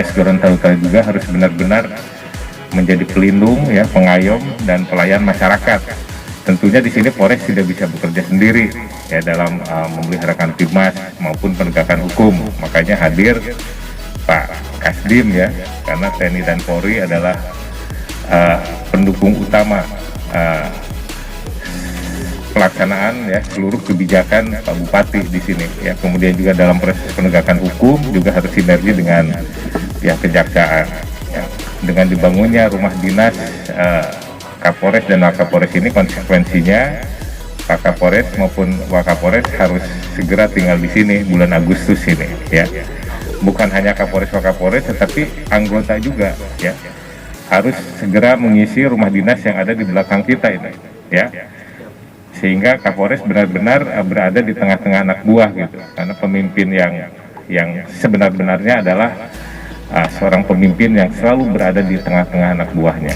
Polres Gorontalo Utara juga harus benar-benar menjadi pelindung, ya, pengayom dan pelayan masyarakat. Tentunya di sini Polres tidak bisa bekerja sendiri, ya, dalam memelihara Kamtibmas maupun penegakan hukum. Makanya hadir Pak Kasdim, ya, karena TNI dan Polri adalah pendukung utama pelaksanaan, ya, seluruh kebijakan Pak Bupati di sini, ya. Kemudian juga dalam proses penegakan hukum juga harus sinergi dengan pihak kejaksaan, ya. Dengan dibangunnya rumah dinas Kapolres dan Wakapolres ini, konsekuensinya Pak Kapolres maupun Wakapolres harus segera tinggal di sini bulan Agustus ini, ya. Bukan hanya Kapolres Wakapolres, tetapi anggota juga, ya, harus segera mengisi rumah dinas yang ada di belakang kita ini, ya. Sehingga Kapolres benar-benar berada di tengah-tengah anak buah, gitu. Karena pemimpin yang sebenar-benarnya adalah seorang pemimpin yang selalu berada di tengah-tengah anak buahnya.